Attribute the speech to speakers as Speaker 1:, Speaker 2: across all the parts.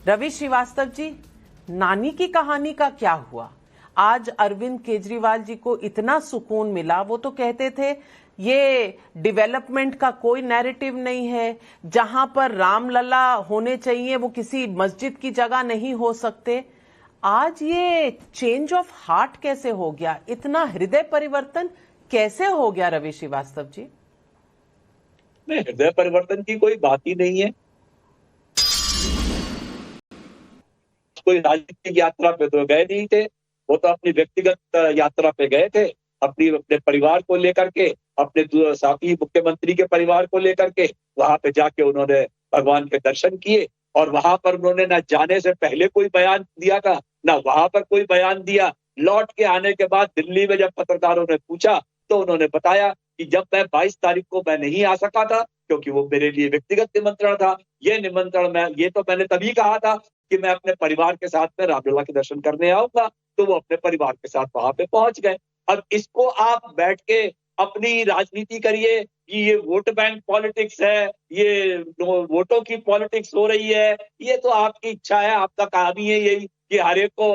Speaker 1: रवि श्रीवास्तव जी, नानी की कहानी का क्या हुआ? आज अरविंद केजरीवाल जी को इतना सुकून मिला। वो तो कहते थे ये डेवलपमेंट का कोई नैरेटिव नहीं है, जहां पर रामलला होने चाहिए वो किसी मस्जिद की जगह नहीं हो सकते। आज ये चेंज ऑफ हार्ट कैसे हो गया? इतना हृदय परिवर्तन कैसे हो गया रवि श्रीवास्तव जी?
Speaker 2: नहीं, हृदय परिवर्तन की कोई बात ही नहीं है। कोई राजनीतिक यात्रा पे तो गए नहीं थे, वो तो अपनी व्यक्तिगत यात्रा पे गए थे, अपने परिवार को लेकर के, अपने साथी मुख्यमंत्री के परिवार को लेकर के। वहां पे जाके उन्होंने भगवान के दर्शन किए और वहां पर उन्होंने ना जाने से पहले कोई बयान दिया था, ना वहां पर कोई बयान दिया। लौट के आने के बाद दिल्ली में जब पत्रकारों ने पूछा तो उन्होंने बताया कि जब मैं 22 तारीख को मैं नहीं आ सका था क्योंकि वो मेरे लिए व्यक्तिगत निमंत्रण था। ये निमंत्रण ये तो मैंने तभी कहा था कि मैं अपने परिवार के साथ में रामलला के दर्शन करने आऊंगा, तो वो अपने परिवार के साथ वहां पे पहुंच गए। अब इसको आप बैठ के अपनी राजनीति करिए कि ये वोट बैंक पॉलिटिक्स है, ये वोटों की पॉलिटिक्स हो रही है, ये तो आपकी इच्छा है, आपका काम ही है यही कि हर एक को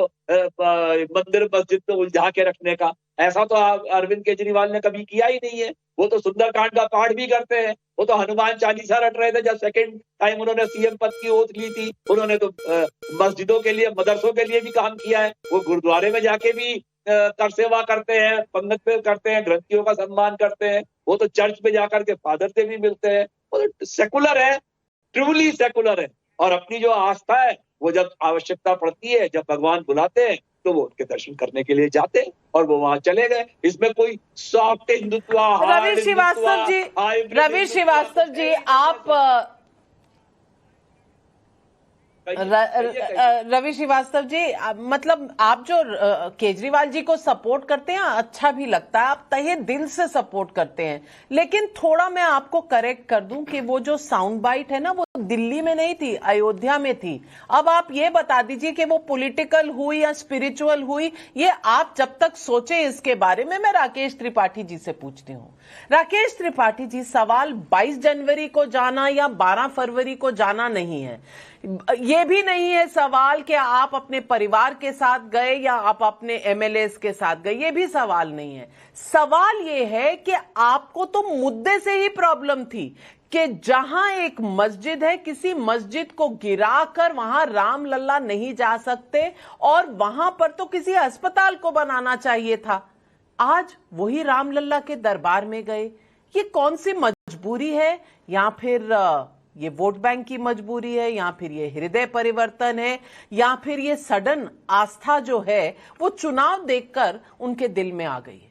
Speaker 2: मंदिर मस्जिद में उलझा के रखने का। ऐसा तो अरविंद केजरीवाल ने कभी किया ही नहीं है। वो तो सुंदरकांड का पाठ भी करते हैं, वो तो हनुमान चालीसा रट रहे थे जब सेकंड टाइम उन्होंने सीएम पद की ओथ ली थी। उन्होंने तो मस्जिदों के लिए, मदरसों के लिए भी काम किया है। वो गुरुद्वारे में जाके भी कर सेवा करते हैं, पंगत पे करते हैं, ग्रंथियों का सम्मान करते हैं। वो तो चर्च में जाकर के फादर से भी मिलते हैं। वो तो सेकुलर है, ट्रूली सेकुलर है। और अपनी जो आस्था है वो जब आवश्यकता पड़ती है, जब भगवान बुलाते हैं तो वो उनके दर्शन करने के लिए जाते हैं और वो वहां चले गए। इसमें कोई सॉफ्ट हिंदुत्व,
Speaker 1: रवि श्रीवास्तव जी आप रवि श्रीवास्तव जी, मतलब आप जो केजरीवाल जी को सपोर्ट करते हैं, अच्छा भी लगता है, आप तहे दिल से सपोर्ट करते हैं, लेकिन थोड़ा मैं आपको करेक्ट कर दूं कि वो जो साउंड बाइट है ना, वो दिल्ली में नहीं थी, अयोध्या में थी। अब आप ये बता दीजिए कि वो पॉलिटिकल हुई या स्पिरिचुअल हुई, ये आप जब तक सोचे इसके बारे में। मैं राकेश त्रिपाठी जी से पूछती हूँ। राकेश त्रिपाठी जी, सवाल 22 जनवरी को जाना या 12 फरवरी को जाना नहीं है, ये भी नहीं है सवाल कि आप अपने परिवार के साथ गए या आप अपने एमएलएस के साथ गए, ये भी सवाल नहीं है। सवाल ये है कि आपको तो मुद्दे से ही प्रॉब्लम थी कि जहां एक मस्जिद है, किसी मस्जिद को गिराकर वहां रामलला नहीं जा सकते और वहां पर तो किसी अस्पताल को बनाना चाहिए था। आज वही रामलला के दरबार में गए। ये कौन सी मजबूरी है? या फिर ये वोट बैंक की मजबूरी है, या फिर ये हृदय परिवर्तन है, या फिर ये सडन आस्था जो है वो चुनाव देखकर उनके दिल में आ गई है?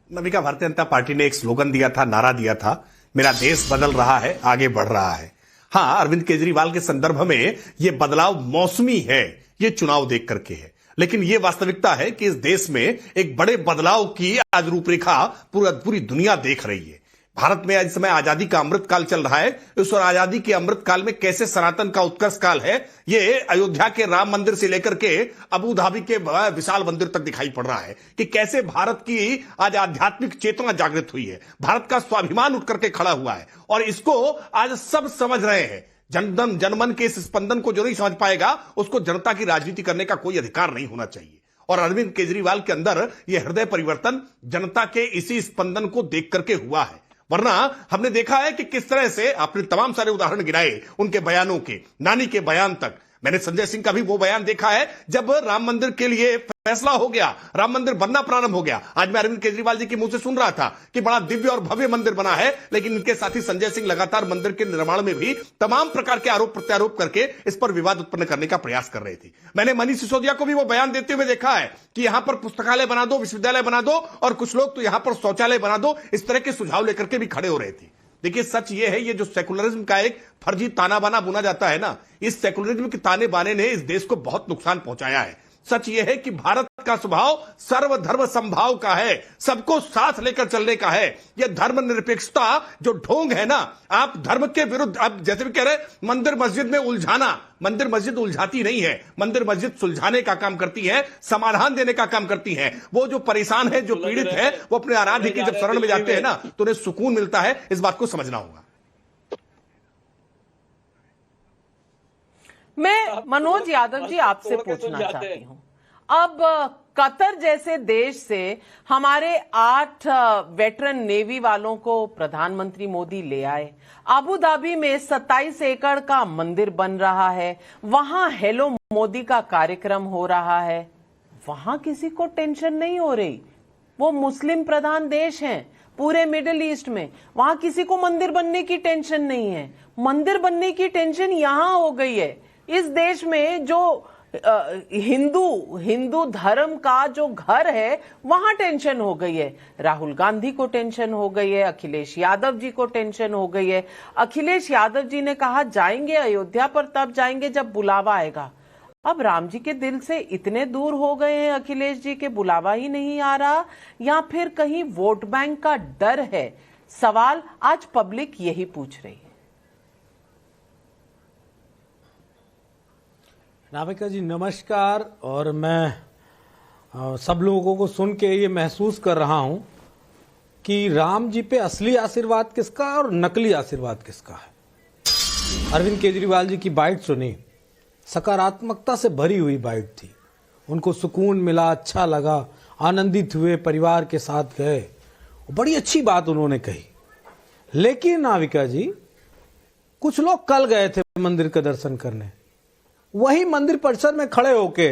Speaker 3: नविका, भारतीय जनता पार्टी ने एक स्लोगन दिया था, नारा दिया था, मेरा देश बदल रहा है, आगे बढ़ रहा है। हाँ, अरविंद केजरीवाल के संदर्भ में यह बदलाव मौसमी है, यह चुनाव देख करके है, लेकिन यह वास्तविकता है कि इस देश में एक बड़े बदलाव की आज रूपरेखा पूरी दुनिया देख रही है। भारत में इस समय आजादी का अमृत काल चल रहा है। उस आजादी के अमृत काल में कैसे सनातन का उत्कर्ष काल है, ये अयोध्या के राम मंदिर से लेकर के अबू धाबी के विशाल मंदिर तक दिखाई पड़ रहा है कि कैसे भारत की आज आध्यात्मिक चेतना जागृत हुई है, भारत का स्वाभिमान उठ करके खड़ा हुआ है। और इसको आज सब समझ रहे हैं। जनमन के इस स्पंदन को जो नहीं समझ पाएगा, उसको जनता की राजनीति करने का कोई अधिकार नहीं होना चाहिए। और अरविंद केजरीवाल के अंदर यह हृदय परिवर्तन जनता के इसी स्पंदन को देख करके हुआ है। वरना हमने देखा है कि किस तरह से आपने तमाम सारे उदाहरण गिनाए उनके बयानों के, नानी के बयान तक। मैंने संजय सिंह का भी वो बयान देखा है जब राम मंदिर के लिए फैसला हो गया, राम मंदिर बनना प्रारंभ हो गया। आज मैं अरविंद केजरीवाल जी के मुंह से सुन रहा था कि बड़ा दिव्य और भव्य मंदिर बना है, लेकिन इनके साथी संजय सिंह लगातार मंदिर के निर्माण में भी तमाम प्रकार के आरोप प्रत्यारोप करके इस पर विवाद उत्पन्न करने का प्रयास कर रहे थे। मैंने मनीष सिसोदिया को भी वो बयान देते हुए देखा है कि यहां पर पुस्तकालय बना दो, विश्वविद्यालय बना दो, और कुछ लोग तो यहां पर शौचालय बना दो, इस तरह के सुझाव लेकर के भी खड़े हो रहे थे। देखिए, सच ये है, ये जो सेकुलरिज्म का एक फर्जी ताना बाना बुना जाता है ना, इस सेकुलरिज्म के ताने बाने ने इस देश को बहुत नुकसान पहुंचाया है। सच यह है कि भारत का स्वभाव सर्वधर्म समभाव का है, सबको साथ लेकर चलने का है। यह धर्मनिरपेक्षता जो ढोंग है ना, आप धर्म के विरुद्ध, आप जैसे भी कह रहे हैं मंदिर मस्जिद में उलझाना, मंदिर मस्जिद उलझाती नहीं है, मंदिर मस्जिद सुलझाने का काम करती है, समाधान देने का काम करती है। वो जो परेशान है, जो पीड़ित है, वो अपने आराध्य की जब शरण में जाते हैं ना, तो उन्हें सुकून मिलता है। इस बात को समझना होगा।
Speaker 1: मैं मनोज यादव जी आपसे पूछना चाहती हूँ, अब कतर जैसे देश से हमारे 8 वेटरन नेवी वालों को प्रधानमंत्री मोदी ले आए। अबू धाबी में 27 एकड़ का मंदिर बन रहा है, वहां हेलो मोदी का कार्यक्रम हो रहा है, वहां किसी को टेंशन नहीं हो रही। वो मुस्लिम प्रधान देश हैं पूरे मिडिल ईस्ट में, वहां किसी को मंदिर बनने की टेंशन नहीं है। मंदिर बनने की टेंशन यहां हो गई है। इस देश में जो हिंदू धर्म का जो घर है वहां टेंशन हो गई है। राहुल गांधी को टेंशन हो गई है, अखिलेश यादव जी को टेंशन हो गई है। अखिलेश यादव जी ने कहा जाएंगे अयोध्या पर तब जाएंगे जब बुलावा आएगा। अब राम जी के दिल से इतने दूर हो गए हैं अखिलेश जी के, बुलावा ही नहीं आ रहा, या फिर कहीं वोट बैंक का डर है? सवाल आज पब्लिक यही पूछ रही है।
Speaker 4: नाविका जी नमस्कार। और मैं सब लोगों को सुन के ये महसूस कर रहा हूं कि राम जी पे असली आशीर्वाद किसका और नकली आशीर्वाद किसका है। अरविंद केजरीवाल जी की बाइट सुनी, सकारात्मकता से भरी हुई बाइट थी। उनको सुकून मिला, अच्छा लगा, आनंदित हुए, परिवार के साथ गए, बड़ी अच्छी बात उन्होंने कही। लेकिन नाविका जी, कुछ लोग कल गए थे मंदिर का दर्शन करने, वही मंदिर परिसर में खड़े होके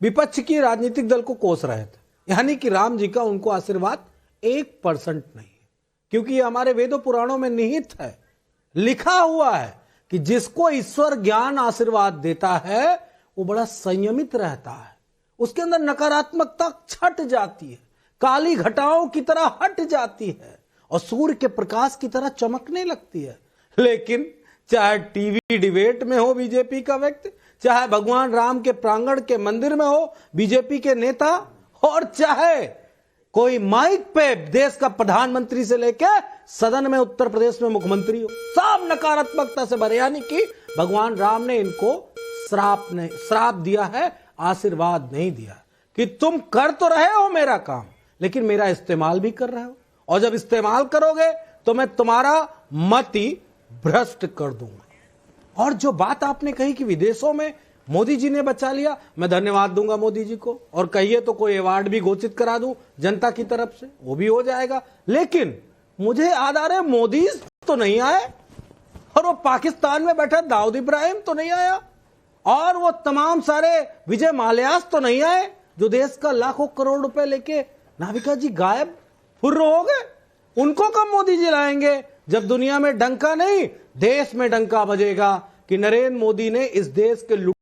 Speaker 4: विपक्ष की राजनीतिक दल को कोस रहे थे, यानी कि राम जी का उनको आशीर्वाद 1% नहीं है। क्योंकि ये हमारे वेदों पुराणों में निहित है, लिखा हुआ है कि जिसको ईश्वर ज्ञान आशीर्वाद देता है वो बड़ा संयमित रहता है, उसके अंदर नकारात्मकता छट जाती है, काली घटाओं की तरह हट जाती है और सूर्य के प्रकाश की तरह चमकने लगती है। लेकिन चाहे टीवी डिबेट में हो बीजेपी का व्यक्ति, चाहे भगवान राम के प्रांगण के मंदिर में हो बीजेपी के नेता, और चाहे कोई माइक पे देश का प्रधानमंत्री से लेके सदन में उत्तर प्रदेश में मुख्यमंत्री हो, सब नकारात्मकता से भरे। यानी कि भगवान राम ने इनको श्राप दिया है, आशीर्वाद नहीं दिया कि तुम कर तो रहे हो मेरा काम, लेकिन मेरा इस्तेमाल भी कर रहे हो, और जब इस्तेमाल करोगे तो मैं तुम्हारा मति भ्रष्ट कर दूंगा। और जो बात आपने कही कि विदेशों में मोदी जी ने बचा लिया, मैं धन्यवाद दूंगा मोदी जी को, और कहिए तो कोई अवार्ड भी घोषित करा दूं जनता की तरफ से, वो भी हो जाएगा। लेकिन मुझे याद आ रहा है मोदी तो नहीं आए, और वो पाकिस्तान में बैठा दाऊद इब्राहिम तो नहीं आया, और वो तमाम सारे विजय माल्यास तो नहीं आए जो देश का लाखों करोड़ रुपए लेके नाविका जी गायब फुर्र हो गए। उनको कब मोदी जी लाएंगे? जब दुनिया में डंका नहीं देश में डंका बजेगा कि नरेंद्र मोदी ने इस देश के